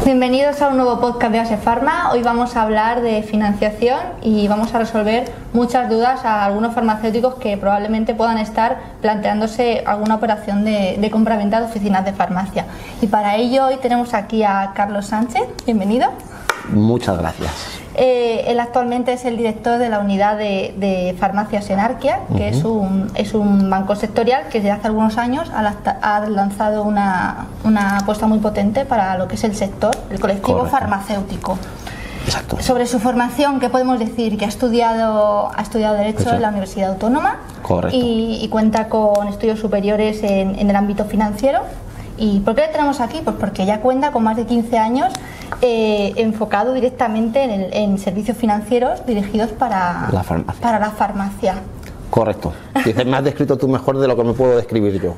Bienvenidos a un nuevo podcast de Asefarma. Hoy vamos a hablar de financiación y vamos a resolver muchas dudas a algunos farmacéuticos que probablemente puedan estar planteándose alguna operación de compraventa de oficinas de farmacia. Y para ello hoy tenemos aquí a Carlos Sánchez. Bienvenido. Muchas gracias. Él actualmente es el director de la unidad de farmacias en Arquia, que es un banco sectorial que desde hace algunos años ha lanzado una apuesta muy potente para lo que es el sector, el colectivo farmacéutico. Exacto. Sobre su formación, ¿qué podemos decir? Que ha estudiado Derecho en la Universidad Autónoma. Correcto. Y cuenta con estudios superiores en el ámbito financiero. ¿Y por qué le tenemos aquí? Pues porque ya cuenta con más de 15 años enfocado directamente en servicios financieros dirigidos para la farmacia. Correcto. Dices, me has descrito tú mejor de lo que me puedo describir yo.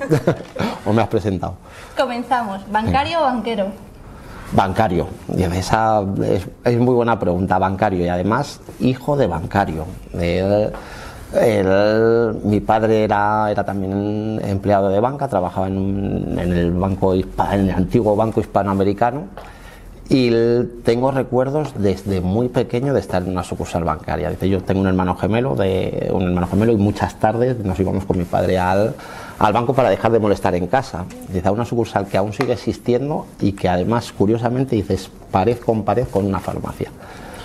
O me has presentado. Comenzamos. ¿Bancario o banquero? Bancario. Esa es muy buena pregunta. Bancario y además hijo de bancario. Mi padre era también empleado de banca, trabajaba en el antiguo Banco Hispanoamericano, y tengo recuerdos desde muy pequeño de estar en una sucursal bancaria. Dice, yo tengo un hermano gemelo y muchas tardes nos íbamos con mi padre al banco para dejar de molestar en casa. Dice, a una sucursal que aún sigue existiendo y que además, curiosamente, dices, pared con una farmacia.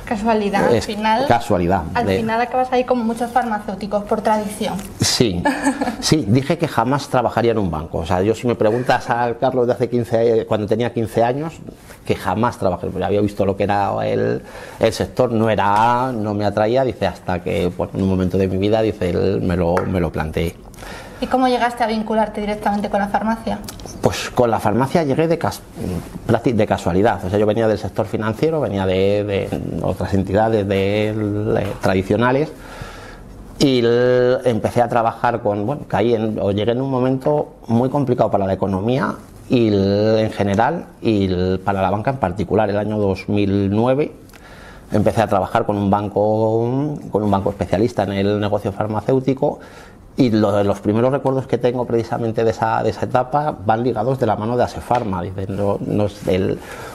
Casualidad, al final. Casualidad. Al final acabas ahí como muchos farmacéuticos por tradición. Sí, dije que jamás trabajaría en un banco. O sea, yo si me preguntas a Carlos de hace 15 años, cuando tenía 15 años, que jamás trabajé, porque había visto lo que era el sector, no me atraía, dice, hasta que en un momento de mi vida, dice, me lo planteé. ¿Y cómo llegaste a vincularte directamente con la farmacia? Pues con la farmacia llegué de casualidad. O sea, yo venía del sector financiero, venía de otras entidades tradicionales, y empecé a trabajar llegué en un momento muy complicado para la economía y en general y para la banca en particular. El año 2009 empecé a trabajar con un banco especialista en el negocio farmacéutico. Y los primeros recuerdos que tengo precisamente de esa etapa van ligados de la mano de Asefarma. Dice,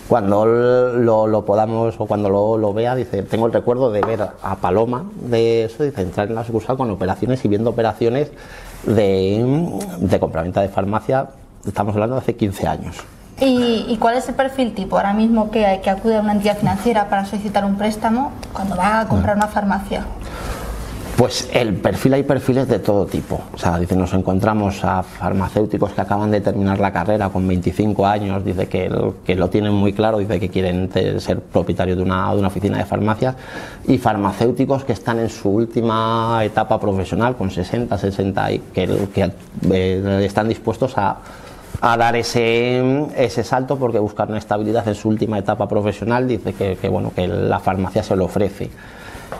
cuando lo podamos o cuando lo vea, dice, tengo el recuerdo de ver a Paloma de eso, dice, entrar en la sucursal con operaciones y viendo operaciones de compraventa de farmacia. Estamos hablando de hace 15 años. ¿Y cuál es el perfil tipo ahora mismo que acude a una entidad financiera para solicitar un préstamo cuando va a comprar una farmacia? Pues hay perfiles de todo tipo. O sea, dice, nos encontramos a farmacéuticos que acaban de terminar la carrera con 25 años, dice que lo tienen muy claro, dice que quieren ser propietarios de una oficina de farmacias, y farmacéuticos que están en su última etapa profesional con 60 y que están dispuestos a dar ese salto porque buscan una estabilidad en su última etapa profesional. Dice que la farmacia se lo ofrece.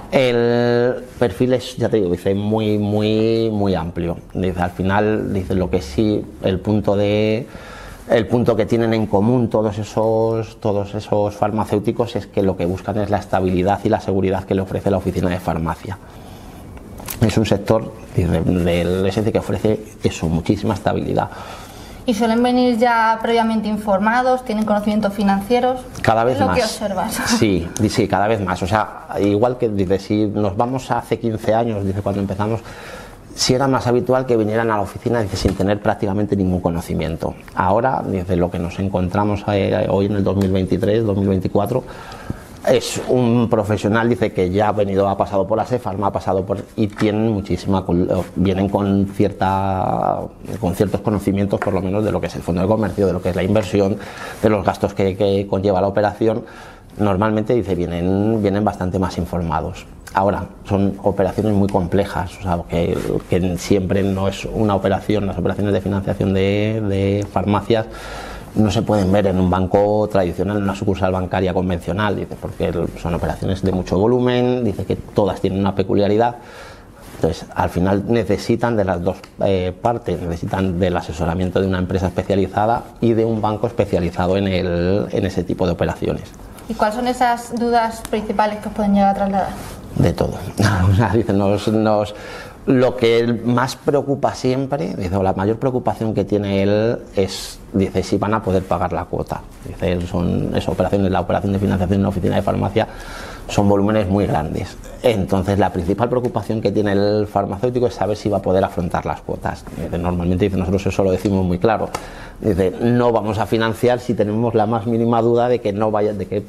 El perfil es, ya te digo, dice, muy amplio. Dice, al final, dice, lo que sí, el punto que tienen en común todos esos farmacéuticos es que lo que buscan es la estabilidad y la seguridad que le ofrece la oficina de farmacia. Es un sector del SC que ofrece eso, muchísima estabilidad. ¿Y suelen venir ya previamente informados? ¿Tienen conocimientos financieros? Cada vez más. ¿Lo que observas? Sí, cada vez más. O sea, igual que dice, si nos vamos a hace 15 años, dice, cuando empezamos, sí era más habitual que vinieran a la oficina, dice, sin tener prácticamente ningún conocimiento. Ahora, dice, lo que nos encontramos hoy en el 2023, 2024, es un profesional, dice, que ya ha pasado por Asefarma, y tienen vienen con ciertos conocimientos, por lo menos, de lo que es el fondo de comercio, de lo que es la inversión, de los gastos que conlleva la operación. Normalmente, dice, vienen bastante más informados. Ahora, son operaciones muy complejas, o sea, que siempre no es una operación. Las operaciones de financiación de farmacias no se pueden ver en un banco tradicional, en una sucursal bancaria convencional, dice, porque son operaciones de mucho volumen, dice que todas tienen una peculiaridad. Entonces, al final necesitan de las dos partes, necesitan del asesoramiento de una empresa especializada y de un banco especializado en ese tipo de operaciones. ¿Y cuáles son esas dudas principales que os pueden llegar a trasladar? De todo. Dicen, Lo que él más preocupa siempre, dice, o la mayor preocupación que tiene él es, dice, si van a poder pagar la cuota. Dice, son esas operaciones, la operación de financiación en una oficina de farmacia son volúmenes muy grandes. Entonces, la principal preocupación que tiene el farmacéutico es saber si va a poder afrontar las cuotas. Dice, normalmente, dice, nosotros eso lo decimos muy claro. Dice, no vamos a financiar si tenemos la más mínima duda de que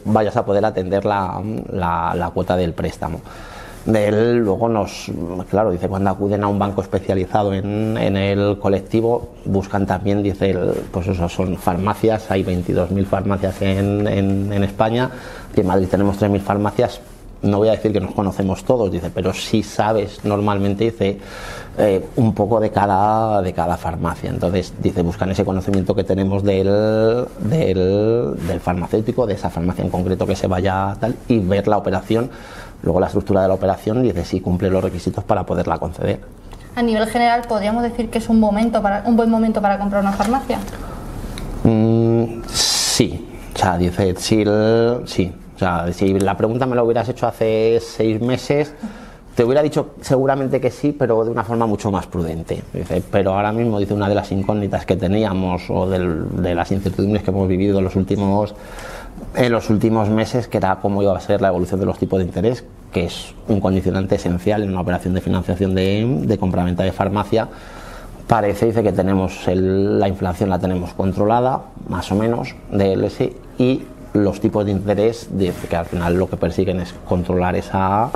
vayas a poder atender la cuota del préstamo. De él luego claro, dice, cuando acuden a un banco especializado en el colectivo, buscan también, dice, pues eso, son farmacias, hay 22.000 farmacias en España, y en Madrid tenemos 3.000 farmacias. No voy a decir que nos conocemos todos, dice, pero sí sabes normalmente, dice, un poco de cada farmacia. Entonces, dice, buscan ese conocimiento que tenemos del farmacéutico, de esa farmacia en concreto que se vaya tal, y ver la operación. Luego la estructura de la operación, dice, si cumple los requisitos para poderla conceder. A nivel general, ¿podríamos decir que es un buen momento para comprar una farmacia? Sí, o sea, dice, sí. O sea, si la pregunta me la hubieras hecho hace 6 meses, te hubiera dicho seguramente que sí, pero de una forma mucho más prudente. Dice, pero ahora mismo, dice, una de las incógnitas que teníamos o de las incertidumbres que hemos vivido en los últimos meses, que era cómo iba a ser la evolución de los tipos de interés, que es un condicionante esencial en una operación de financiación de compraventa de farmacia. Parece, dice, que tenemos la inflación la tenemos controlada, más o menos, de LSI, y los tipos de interés, dice, que al final lo que persiguen es controlar esa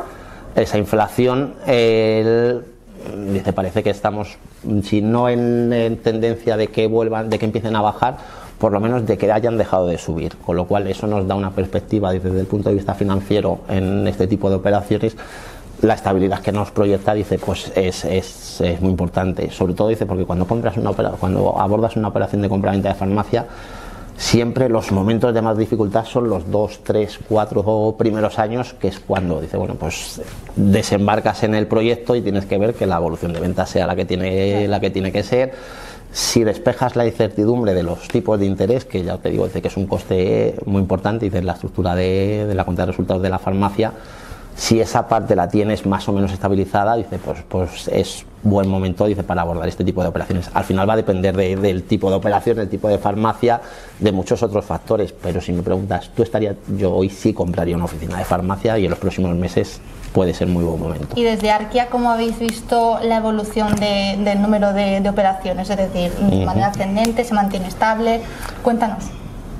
inflación. Dice, parece que estamos, si no en tendencia de que empiecen a bajar, por lo menos de que hayan dejado de subir, con lo cual eso nos da una perspectiva, dice, desde el punto de vista financiero en este tipo de operaciones. La estabilidad que nos proyecta, dice, pues es muy importante, sobre todo, dice, porque cuando abordas una operación de compraventa de farmacia, siempre los momentos de más dificultad son los 2, 3, 4 primeros años, que es cuando, dice, bueno, pues desembarcas en el proyecto y tienes que ver que la evolución de ventas sea la que tiene que ser. Si despejas la incertidumbre de los tipos de interés, que ya te digo, dice, que es un coste muy importante, dice, la estructura de la cuenta de resultados de la farmacia, si esa parte la tienes más o menos estabilizada, dice, pues es buen momento, dice, para abordar este tipo de operaciones. Al final va a depender del tipo de operación, del tipo de farmacia, de muchos otros factores, pero si me preguntas, yo hoy sí compraría una oficina de farmacia y en los próximos meses puede ser muy buen momento. Y desde Arquia, ¿cómo habéis visto la evolución del número de operaciones? Es decir, ¿de manera ascendente, se mantiene estable? Cuéntanos.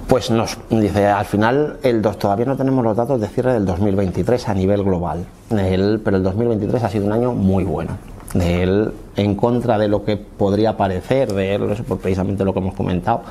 Pues dice, al final todavía no tenemos los datos de cierre del 2023 a nivel global, pero el 2023 ha sido un año muy bueno. En contra de lo que podría parecer, por precisamente lo que hemos comentado,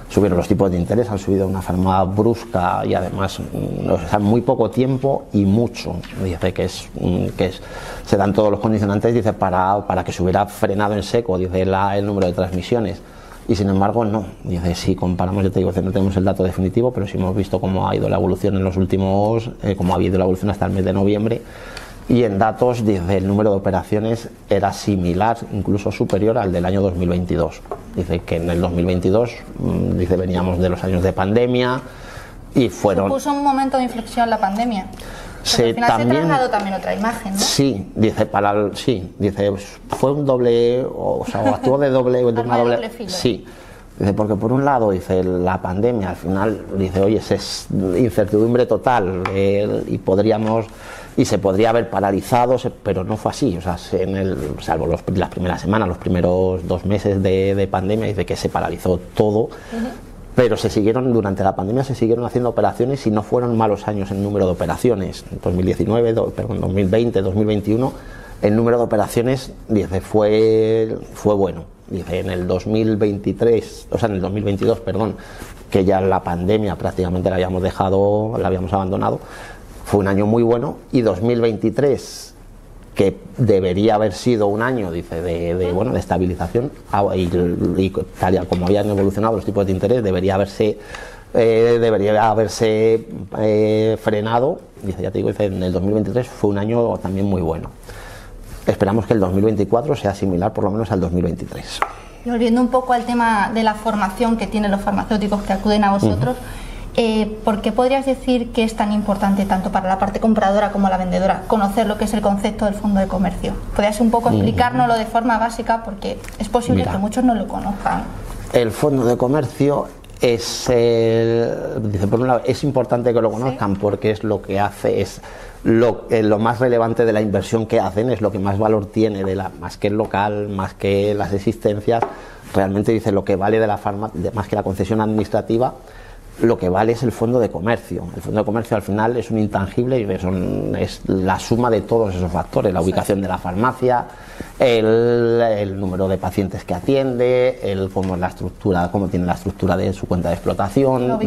subieron los tipos de interés, han subido de una forma brusca y además en muy poco tiempo y mucho. Dice que se dan todos los condicionantes, dice, para que se hubiera frenado en seco, dice, el número de transmisiones. Y sin embargo no, dice, si comparamos, yo te digo, no tenemos el dato definitivo, pero sí hemos visto cómo ha ido la evolución en los últimos, cómo ha habido la evolución hasta el mes de noviembre, y en datos, dice, el número de operaciones era similar, incluso superior al del año 2022. Dice que en el 2022, dice, veníamos de los años de pandemia y fueron... Supuso un momento de inflexión la pandemia. Sí, al final se ha trasladado también otra imagen, ¿no? Sí, dice, dice, fue un doble, o sea, actuó de doble, de una doble filo. Sí, dice, porque por un lado, dice, la pandemia, al final, dice, oye, es incertidumbre total, y se podría haber paralizado, pero no fue así, o sea, salvo las primeras semanas, los primeros 2 meses de pandemia, dice que se paralizó todo. Pero durante la pandemia se siguieron haciendo operaciones y no fueron malos años en número de operaciones. En 2020, 2021, el número de operaciones, dice, fue bueno. Dice, en el 2023, o sea, en el 2022, perdón, que ya la pandemia prácticamente la habíamos abandonado, fue un año muy bueno, y 2023, que debería haber sido un año, dice, de estabilización, y tal y como habían evolucionado los tipos de interés, debería haberse frenado. Dice, ya te digo, dice, en el 2023 fue un año también muy bueno. Esperamos que el 2024 sea similar por lo menos al 2023. Y volviendo un poco al tema de la formación que tienen los farmacéuticos que acuden a vosotros, ¿Por qué podrías decir que es tan importante tanto para la parte compradora como la vendedora conocer lo que es el concepto del fondo de comercio? ¿Podrías un poco explicárnoslo de forma básica? Porque es posible que muchos no lo conozcan. El fondo de comercio es, dice, por un lado, es importante que lo conozcan porque es lo que hace, es lo más relevante de la inversión que hacen, es lo que más valor tiene, más que el local, más que las existencias. Realmente dice lo que vale de la farmacia, más que la concesión administrativa, lo que vale es el fondo de comercio. El fondo de comercio al final es un intangible y es la suma de todos esos factores: la ubicación de la farmacia, el número de pacientes que atiende, cómo es la estructura, cómo tiene la estructura de su cuenta de explotación,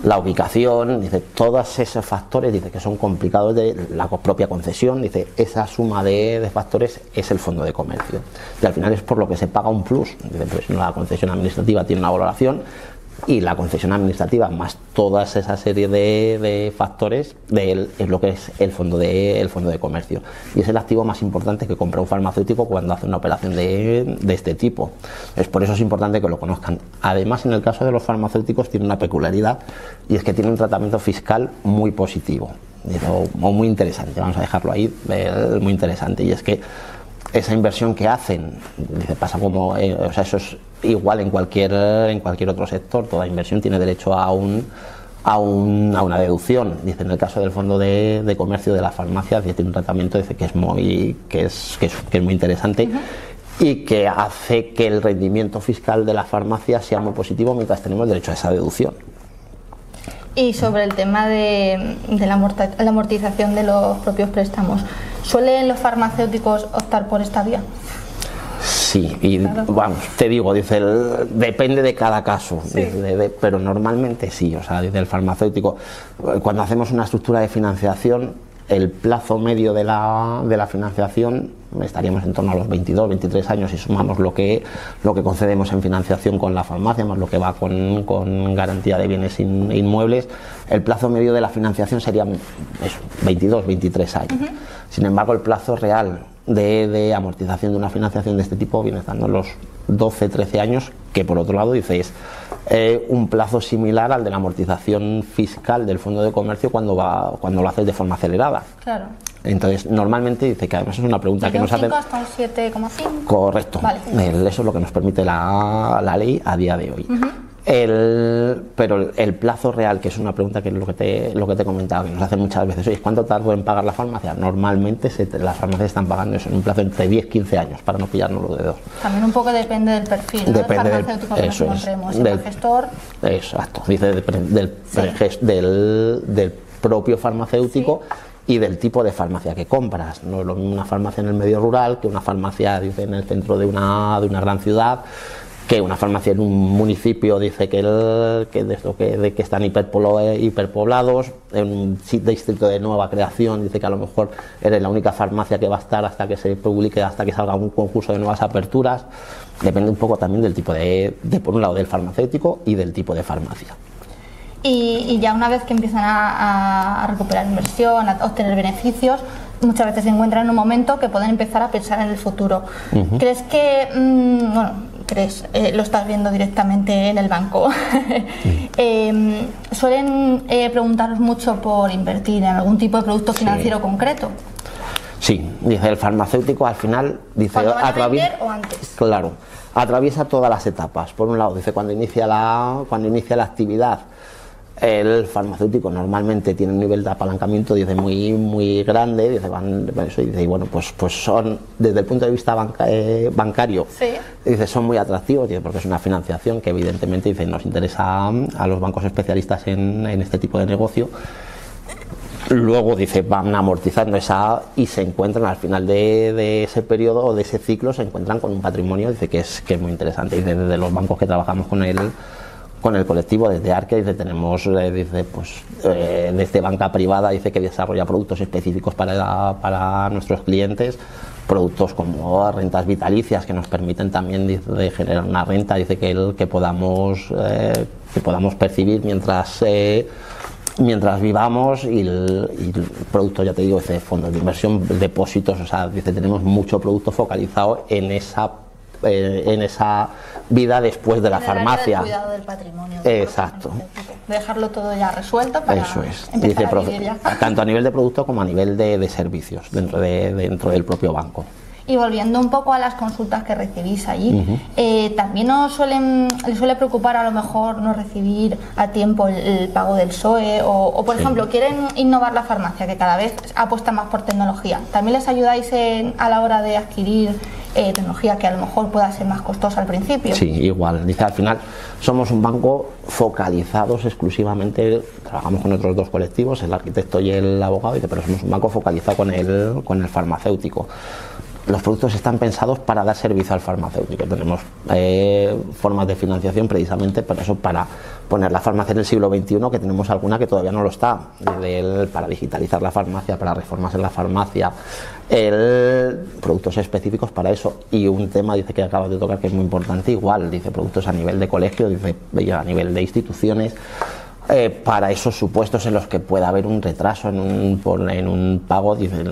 la ubicación, dice, todos esos factores, dice, que son complicados de la propia concesión, dice, esa suma de factores es el fondo de comercio. Y al final es por lo que se paga un plus. Dice, pues la concesión administrativa tiene una valoración, y la concesión administrativa más toda esa serie de factores es lo que es el fondo de comercio, y es el activo más importante que compra un farmacéutico cuando hace una operación de este tipo. Por eso es importante que lo conozcan. Además, en el caso de los farmacéuticos tiene una peculiaridad, y es que tiene un tratamiento fiscal muy positivo o muy interesante, vamos a dejarlo ahí, muy interesante, y es que esa inversión que hacen, dice, pasa como, o sea, eso es igual en cualquier otro sector. Toda inversión tiene derecho a una deducción. Dice, en el caso del fondo de comercio de la farmacia, dice, tiene un tratamiento, dice, que es muy interesante, y que hace que el rendimiento fiscal de la farmacia sea muy positivo mientras tenemos derecho a esa deducción. Y sobre el tema de la amortización de los propios préstamos, ¿suelen los farmacéuticos optar por esta vía? Sí, y vamos, te digo, dice, depende de cada caso, dice, pero normalmente sí. O sea, dice, el farmacéutico, cuando hacemos una estructura de financiación, el plazo medio de la financiación estaríamos en torno a los 22, 23 años, y sumamos lo que concedemos en financiación con la farmacia, más lo que va con garantía de bienes inmuebles. El plazo medio de la financiación sería 22, 23 años. Sin embargo, el plazo real de amortización de una financiación de este tipo viene estando en los 12, 13 años, que por otro lado, dice, es un plazo similar al de la amortización fiscal del fondo de comercio cuando lo haces de forma acelerada. Claro. Entonces, normalmente, dice, que además es una pregunta que nos hacen. ¿Hasta un 7,5? Correcto. Vale. Eso es lo que nos permite la ley a día de hoy. Pero el plazo real, que es una pregunta que es lo que te comentaba, que nos hacen muchas veces: oye, ¿cuánto tardo en pagar la farmacia? Normalmente las farmacias están pagando eso en un plazo entre 10 y 15 años, para no pillarnos los dedos. También un poco depende del perfil, ¿no? Depende del farmacéutico que nos encontremos, del gestor. Exacto, dice, del propio farmacéutico. Y del tipo de farmacia que compras. No es lo mismo una farmacia en el medio rural que una farmacia, dice, en el centro de una gran ciudad, que una farmacia en un municipio, dice, que están hiperpoblados, en un distrito de nueva creación, dice, que a lo mejor eres la única farmacia que va a estar hasta que se publique, hasta que salga un concurso de nuevas aperturas. Depende un poco también del tipo por un lado, del farmacéutico y del tipo de farmacia. Y ya una vez que empiezan a recuperar inversión, a obtener beneficios, muchas veces se encuentran en un momento que pueden empezar a pensar en el futuro. ¿Crees que, lo estás viendo directamente en el banco, suelen preguntaros mucho por invertir en algún tipo de producto financiero concreto? Sí, dice, el farmacéutico al final, dice, ¿cuándo van a vender o antes? Claro, atraviesa todas las etapas. Por un lado, dice, cuando inicia la actividad, el farmacéutico normalmente tiene un nivel de apalancamiento, dice, muy, muy grande, dice, y bueno, pues son, desde el punto de vista bancario, dice, son muy atractivos, dice, porque es una financiación que evidentemente, dice, nos interesa a los bancos especialistas en este tipo de negocio. Luego, dice, van amortizando y se encuentran al final de ese periodo o de ese ciclo, se encuentran con un patrimonio, dice, que es muy interesante. Dice, desde los bancos que trabajamos con el colectivo, desde Arquia, dice, tenemos, desde banca privada, dice, que desarrolla productos específicos para nuestros clientes, productos como rentas vitalicias que nos permiten también, dice, generar una renta, dice, que podamos percibir mientras vivamos, y el producto, ya te digo, dice, fondos de inversión, depósitos, o sea, dice, tenemos mucho producto focalizado en en esa vida después de la farmacia. El cuidado del patrimonio. Exacto. Dejarlo todo ya resuelto para eso es. empezar a vivir ya. Tanto a nivel de producto como a nivel de servicios dentro del propio banco. Y volviendo un poco a las consultas que recibís allí, también les suele preocupar a lo mejor no recibir a tiempo el pago del SOE o por ejemplo, quieren innovar la farmacia, que cada vez apuesta más por tecnología. ¿También les ayudáis a la hora de adquirir tecnología que a lo mejor pueda ser más costosa al principio? Sí, igual. Dice, al final somos un banco focalizados exclusivamente, trabajamos con otros dos colectivos, el arquitecto y el abogado, pero somos un banco focalizado con el farmacéutico. Los productos están pensados para dar servicio al farmacéutico. Tenemos formas de financiación precisamente para eso, para poner la farmacia en el siglo XXI, que tenemos alguna que todavía no lo está, para digitalizar la farmacia, para reformas en la farmacia, productos específicos para eso. Y un tema, dice, que acabas de tocar, que es muy importante, igual, dice, productos a nivel de colegio, dice, a nivel de instituciones, para esos supuestos en los que pueda haber un retraso en un pago, dice,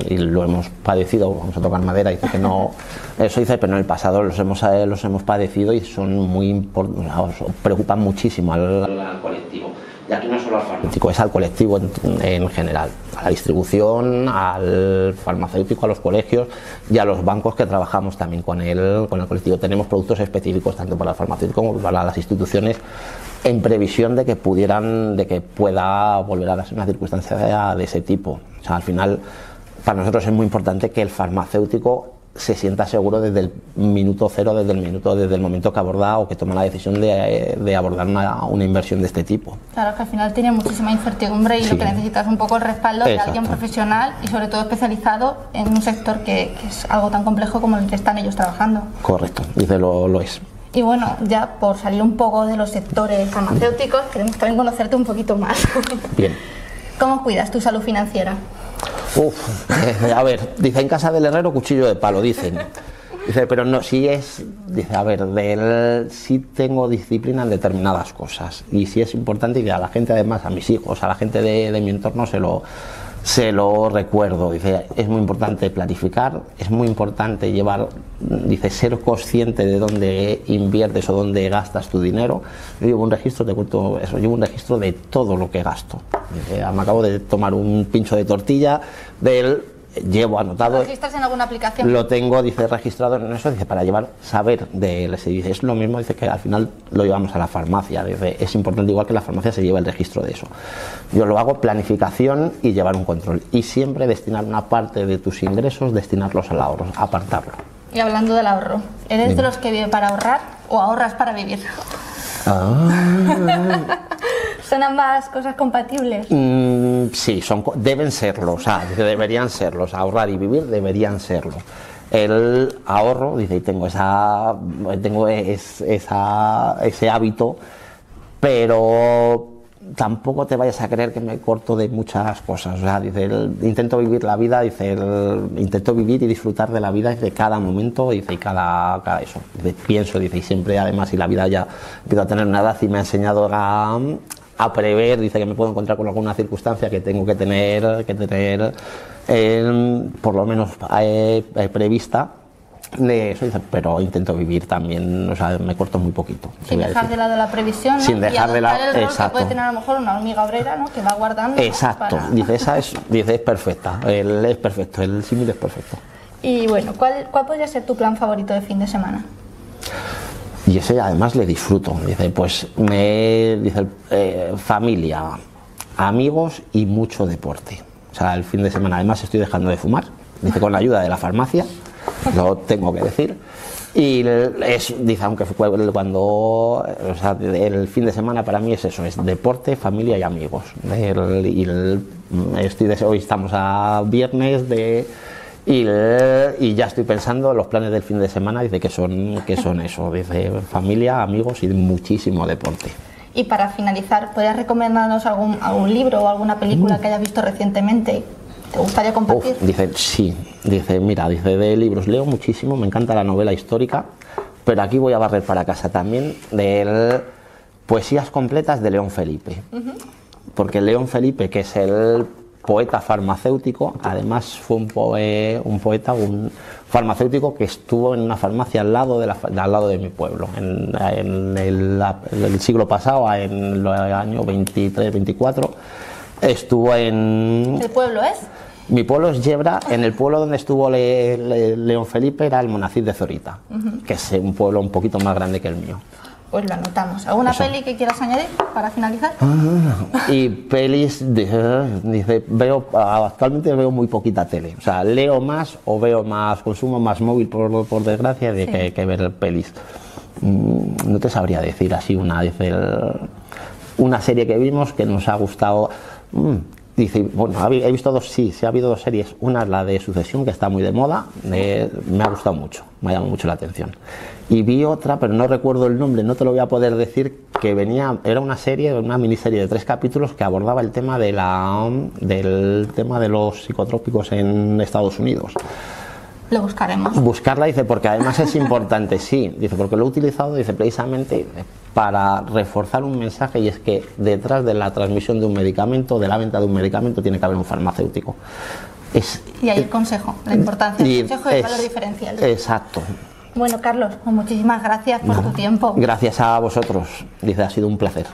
y lo hemos padecido, vamos a tocar madera, dice que no, eso dice, pero en el pasado los hemos padecido y son muy importantes, preocupan muchísimo al colectivo. Y aquí no solo al farmacéutico, es al colectivo en general, a la distribución, al farmacéutico, a los colegios y a los bancos, que trabajamos también con el colectivo. Tenemos productos específicos tanto para el farmacéutico como para las instituciones, en previsión de que pueda volver a darse una circunstancia de ese tipo. O sea, al final, para nosotros es muy importante que el farmacéutico se sienta seguro desde el minuto cero, desde el momento que aborda o que toma la decisión de abordar una inversión de este tipo. Claro, que al final tiene muchísima incertidumbre y sí. Lo que necesitas es un poco el respaldo de Exacto. alguien profesional y sobre todo especializado en un sector que es algo tan complejo como el que están ellos trabajando. Correcto, dice, lo es. Y bueno, ya por salir un poco de los sectores farmacéuticos, queremos también conocerte un poquito más. Bien. ¿Cómo cuidas tu salud financiera? A ver, dice, en casa del herrero cuchillo de palo, dicen. Dice, pero no, dice, a ver, sí tengo disciplina en determinadas cosas. Y sí es importante que a la gente, además, a mis hijos, a la gente de mi entorno se lo recuerdo. Dice, es muy importante planificar, es muy importante ser consciente de dónde inviertes o dónde gastas tu dinero. Yo llevo un registro, te cuento eso, llevo un registro de todo lo que gasto. Dice, me acabo de tomar un pincho de tortilla, llevo anotado. ¿Lo registras en alguna aplicación? Lo tengo, dice, registrado en eso, dice, para saber dice, es lo mismo, dice, que al final lo llevamos a la farmacia. Dice, es importante, igual que la farmacia, se lleva el registro de eso. Yo lo hago, planificación y llevar un control. Y siempre destinar una parte de tus ingresos, destinarlos al ahorro, apartarlo. Y hablando del ahorro, ¿eres de los que vive para ahorrar o ahorras para vivir? ¿Son ambas cosas compatibles? Sí, deben serlo, o sea, deberían serlo. Ahorrar y vivir deberían serlo. El ahorro, dice, y tengo ese hábito, pero tampoco te vayas a creer que me corto de muchas cosas. O sea, dice, intento vivir la vida, dice, intento vivir y disfrutar de la vida de cada momento, dice, y cada eso. Dice, pienso, dice, y siempre, además, y la vida ya empiezo a tener una edad y me ha enseñado a prever, dice, que me puedo encontrar con alguna circunstancia que tengo que tener por lo menos prevista. De eso, dice, pero intento vivir también, o sea, me corto muy poquito. Sin dejar de lado la previsión, ¿no? Sin dejar de lado, el rol exacto. que puede tener a lo mejor una hormiga obrera, ¿no? Que va guardando. Exacto, dice, es perfecta, es perfecto, el símil es perfecto. Y bueno, ¿cuál podría ser tu plan favorito de fin de semana? Y ese además le disfruto, dice, pues familia, amigos y mucho deporte. O sea, el fin de semana además estoy dejando de fumar, dice, con la ayuda de la farmacia. Lo tengo que decir. Y dice, aunque el fin de semana para mí es eso, es deporte, familia y amigos. Hoy estamos a viernes y ya estoy pensando en los planes del fin de semana, dice, que son eso, dice, familia, amigos y muchísimo deporte. Y para finalizar, ¿podrías recomendarnos algún libro o alguna película que hayas visto recientemente? ¿Te gustaría compartir? Dice, sí, dice, mira, dice, de libros leo muchísimo, me encanta la novela histórica, pero aquí voy a barrer para casa también de poesías completas de León Felipe. Porque León Felipe, que es poeta farmacéutico, además fue un poeta, un farmacéutico que estuvo en una farmacia al lado de mi pueblo, en el siglo pasado, en los años 23, 24, estuvo en... ¿El pueblo es? Mi pueblo es Yebra. En el pueblo donde estuvo León Felipe era el Monacid de Zorita, que es un pueblo un poquito más grande que el mío. Pues lo anotamos. ¿Alguna peli que quieras añadir para finalizar? Y pelis, dice, actualmente veo muy poquita tele. O sea, leo más o veo más, consumo más móvil por desgracia que ver pelis. No te sabría decir así una serie que vimos que nos ha gustado. Dice, bueno, he visto sí ha habido dos series. Una es la de Sucesión, que está muy de moda, me ha gustado mucho, me ha llamado mucho la atención. Y vi otra, pero no recuerdo el nombre, no te lo voy a poder decir, que era una miniserie de 3 capítulos que abordaba el tema del tema de los psicotrópicos en Estados Unidos. Lo buscaremos. Buscarla, dice, porque además es importante, sí, dice, porque lo he utilizado, dice, precisamente para reforzar un mensaje, y es que detrás de la transmisión de un medicamento, de la venta de un medicamento, tiene que haber un farmacéutico. Y ahí el consejo, la importancia del consejo y el valor diferencial. Exacto. Bueno, Carlos, pues muchísimas gracias por tu tiempo. Gracias a vosotros, dice, ha sido un placer.